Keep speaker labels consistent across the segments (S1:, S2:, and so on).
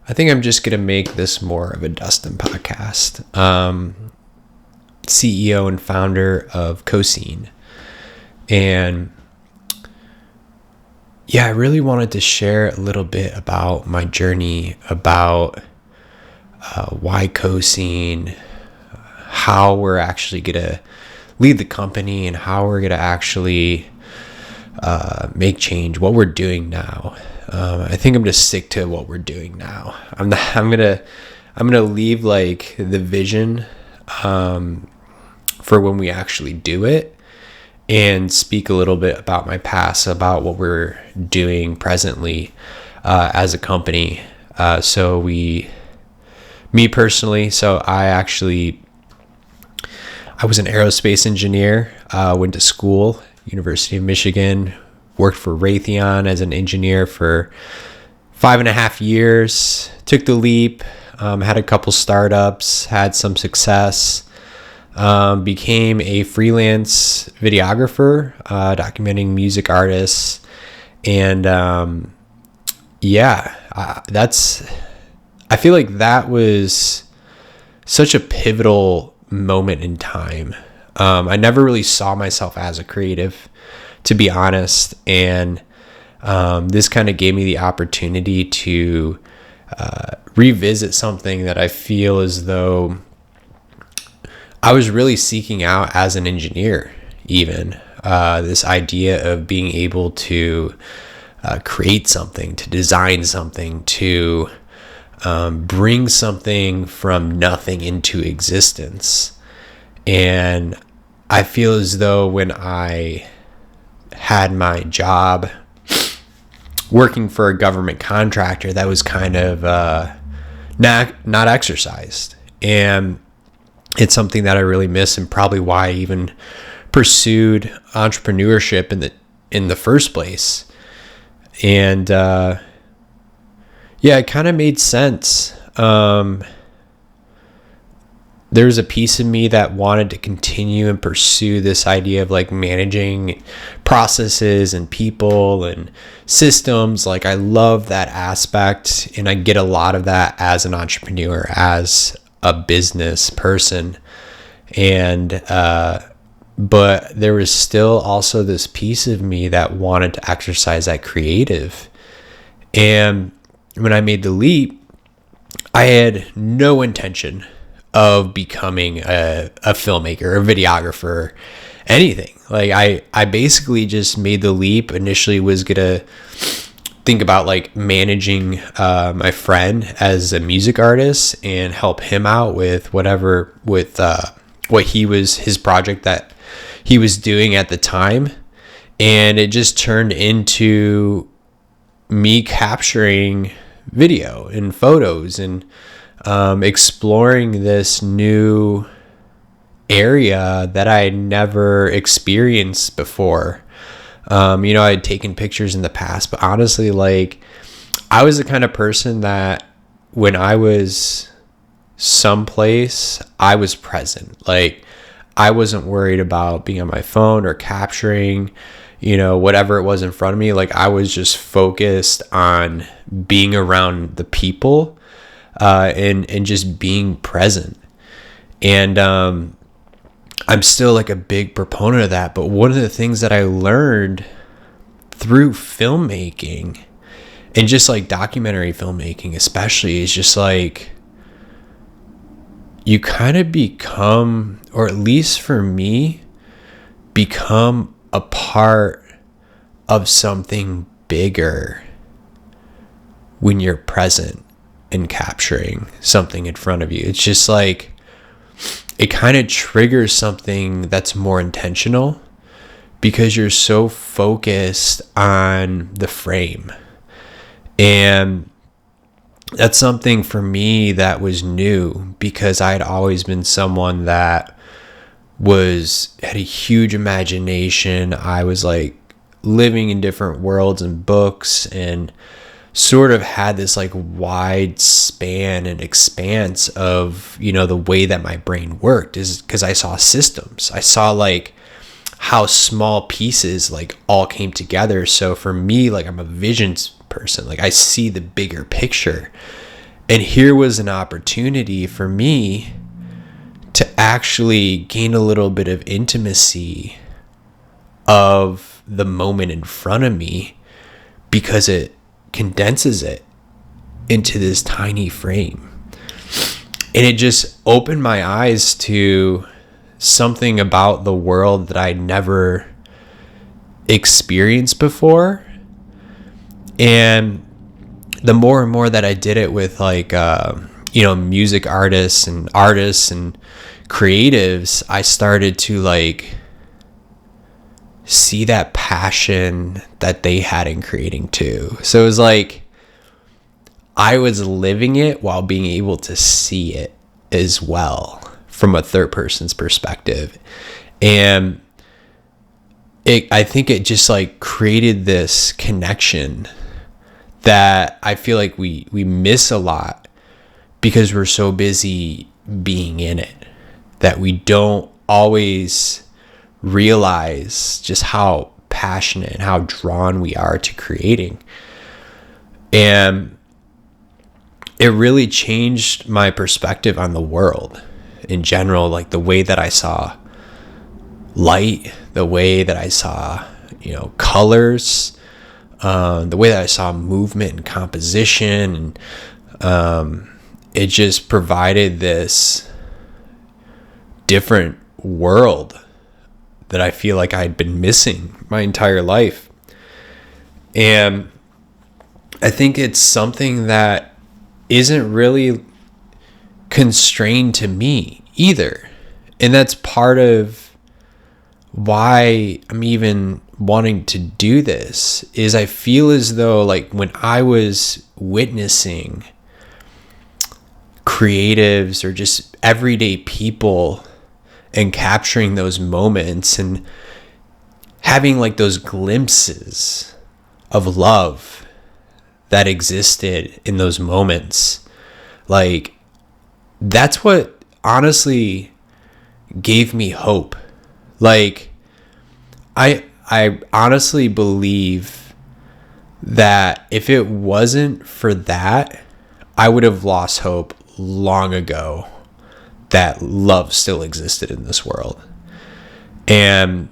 S1: I think I'm just going to make this more of a Dustin podcast. CEO and founder of Co-Cine. And yeah, I really wanted to share a little bit about my journey, about why Co-Cine, how we're actually going to lead the company, and how we're going to actually make change, what we're doing now. I think I'm going to stick to what we're doing now. I'm going to leave like the vision for when we actually do it, and speak a little bit about my past, about what we're doing presently as a company. Me personally, I was an aerospace engineer, went to school, University of Michigan, worked for Raytheon as an engineer for 5.5 years, took the leap, had a couple startups, had some success, became a freelance videographer, documenting music artists. And I feel like that was such a pivotal moment in time. I never really saw myself as a creative, to be honest. And this kind of gave me the opportunity to revisit something that I feel as though I was really seeking out as an engineer, even this idea of being able to create something, to design something, to bring something from nothing into existence. And I feel as though when I had my job working for a government contractor, that was kind of not exercised. And it's something that I really miss, and probably why I even pursued entrepreneurship in the first place. And it kind of made sense. There's a piece of me that wanted to continue and pursue this idea of like managing processes and people and systems. Like I love that aspect, and I get a lot of that as an entrepreneur, as a business person. And but there was still also this piece of me that wanted to exercise that creative. And when I made the leap, I had no intention of becoming a filmmaker, a videographer, anything. Like I basically just made the leap. Initially was gonna think about like managing my friend as a music artist and help him out with what his project that he was doing at the time. And it just turned into me capturing video and photos and exploring this new area that I had never experienced before. I had taken pictures in the past, but honestly, like I was the kind of person that when I was someplace, I was present. Like I wasn't worried about being on my phone or capturing, whatever it was in front of me. Like I was just focused on being around the people, and just being present. And I'm still like a big proponent of that. But one of the things that I learned through filmmaking, and just like documentary filmmaking especially, is just like you kind of become, or at least for me, become a part of something bigger when you're present and capturing something in front of you. It's just like it kind of triggers something that's more intentional, because you're so focused on the frame. And that's something for me that was new, because I had always been someone that had a huge imagination. I was like living in different worlds and books, and sort of had this like wide span and expanse of, the way that my brain worked, is because I saw systems. I saw like how small pieces like all came together. So for me, like I'm a visions person. Like I see the bigger picture. And here was an opportunity for me to actually gain a little bit of intimacy of the moment in front of me, because it condenses it into this tiny frame. And it just opened my eyes to something about the world that I'd never experienced before. And the more and more that I did it with like, music artists and creatives, I started to like see that passion that they had in creating too. So it was like I was living it while being able to see it as well from a third person's perspective. And I think it just like created this connection that I feel like we miss a lot because we're so busy being in it, that we don't always realize just how passionate and how drawn we are to creating. And it really changed my perspective on the world in general, like the way that I saw light, the way that I saw, colors, the way that I saw movement and composition. And it just provided this different world that I feel like I'd been missing my entire life. And I think it's something that isn't really constrained to me either. And that's part of why I'm even wanting to do this, is I feel as though like when I was witnessing creatives or just everyday people and capturing those moments and having like those glimpses of love that existed in those moments, like that's what honestly gave me hope. Like I honestly believe that if it wasn't for that, I would have lost hope long ago that love still existed in this world. And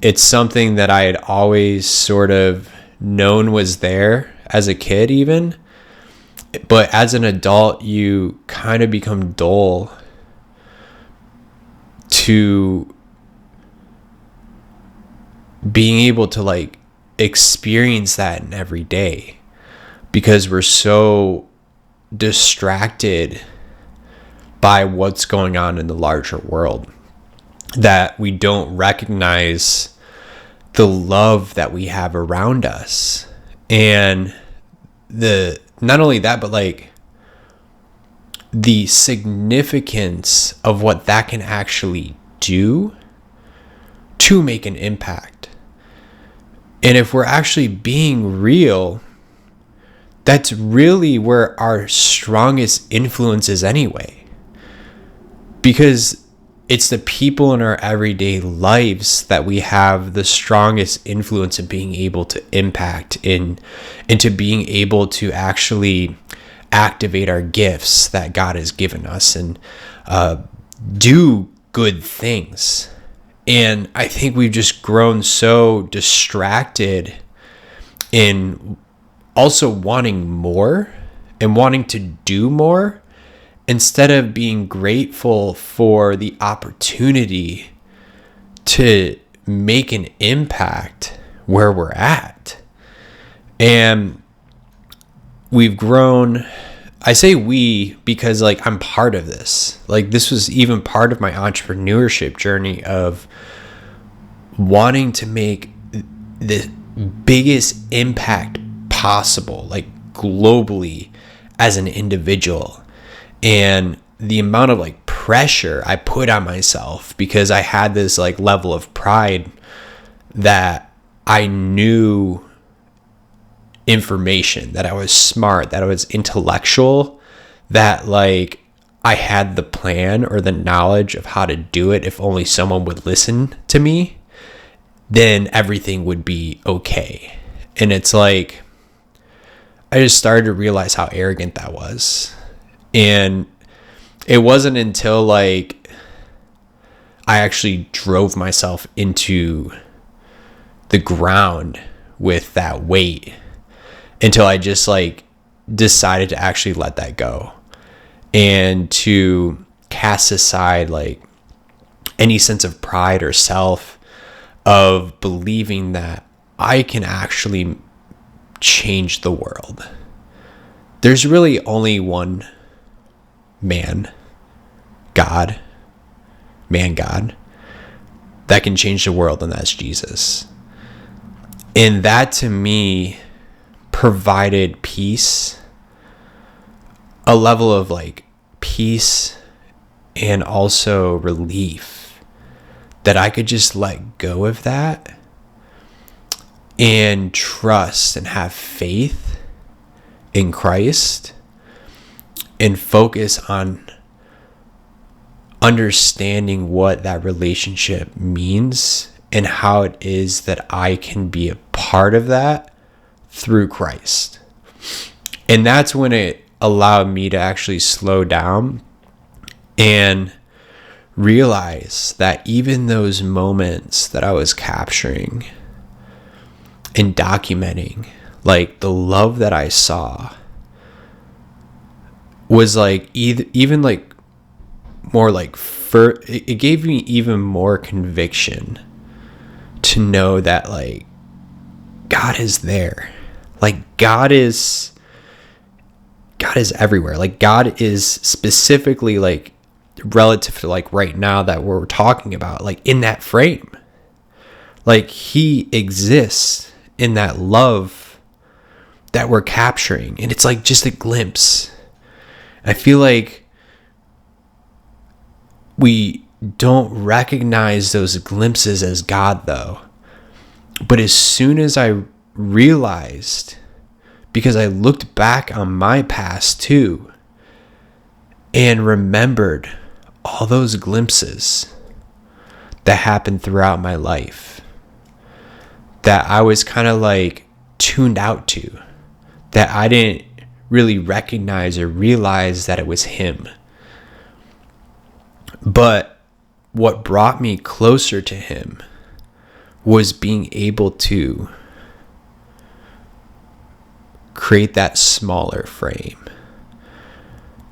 S1: it's something that I had always sort of known was there as a kid even, but as an adult you kind of become dull to being able to like experience that in every day, because we're so distracted by what's going on in the larger world that we don't recognize the love that we have around us. And not only that, but like the significance of what that can actually do to make an impact. And if we're actually being real, that's really where our strongest influence is anyway. Because it's the people in our everyday lives that we have the strongest influence in being able to impact into being able to actually activate our gifts that God has given us and do good things. And I think we've just grown so distracted in also wanting more and wanting to do more, instead of being grateful for the opportunity to make an impact where we're at. And we've grown, I say we because like I'm part of this. Like this was even part of my entrepreneurship journey of wanting to make the biggest impact possible, like globally as an individual. And the amount of like pressure I put on myself because I had this like level of pride that I knew information, that I was smart, that I was intellectual, that like I had the plan or the knowledge of how to do it. If only someone would listen to me, then everything would be okay. And it's like, I just started to realize how arrogant that was. And it wasn't until like I actually drove myself into the ground with that weight until I just like decided to actually let that go and to cast aside like any sense of pride or self of believing that I can actually change the world. There's really only one man God that can change the world, and that's Jesus. And that to me provided peace, a level of like peace and also relief that I could just let go of that and trust and have faith in Christ and focus on understanding what that relationship means and how it is that I can be a part of that through Christ. And that's when it allowed me to actually slow down and realize that even those moments that I was capturing and documenting, like the love that I saw was like even like more like it gave me even more conviction to know that like God is there. Like God is everywhere. Like God is specifically like relative to like right now that we're talking about, like in that frame. Like he exists in that love that we're capturing. And it's like just a glimpse. I feel like we don't recognize those glimpses as God though. But as soon as I realized, because I looked back on my past too and remembered all those glimpses that happened throughout my life that I was kind of like tuned out to, that I didn't really recognize or realize that it was him. But what brought me closer to him was being able to create that smaller frame,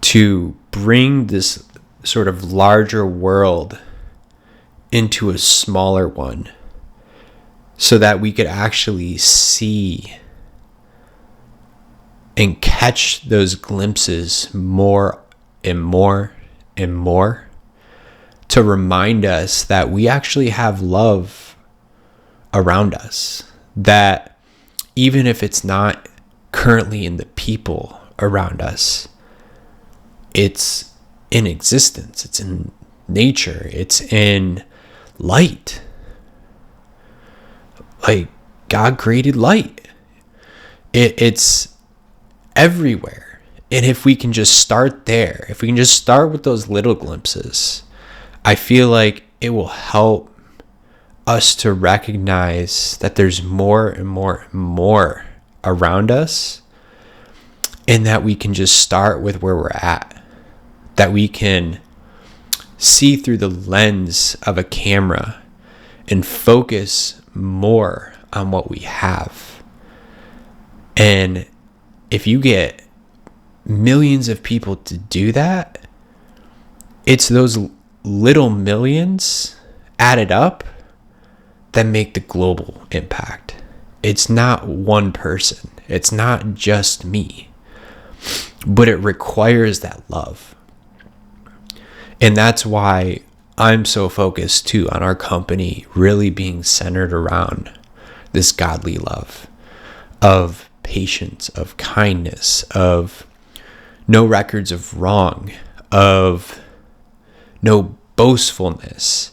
S1: to bring this sort of larger world into a smaller one so that we could actually see and catch those glimpses more and more and more, to remind us that we actually have love around us, that even if it's not currently in the people around us, it's in existence, it's in nature, it's in light. Like God created light. It's everywhere. And if we can just start there, if we can just start with those little glimpses, I feel like it will help us to recognize that there's more and more and more around us, and that we can just start with where we're at, that we can see through the lens of a camera and focus more on what we have. And if you get millions of people to do that, it's those little millions added up that make the global impact. It's not one person. It's not just me. But it requires that love. And that's why I'm so focused too on our company really being centered around this godly love of patience, of kindness, of no records of wrong, of no boastfulness,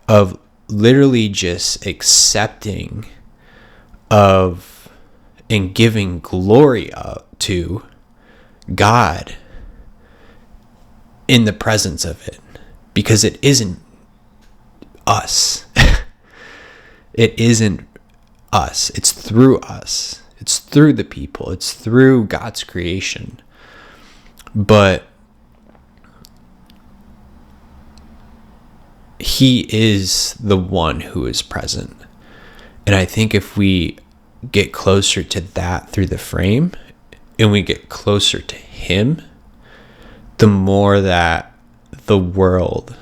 S1: of literally just accepting of and giving glory to God in the presence of it, because it isn't us. It isn't us. It's through us. It's through the people. It's through God's creation. But he is the one who is present. And I think if we get closer to that through the frame, and we get closer to him, the more that the world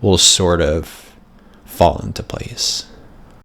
S1: will sort of fall into place.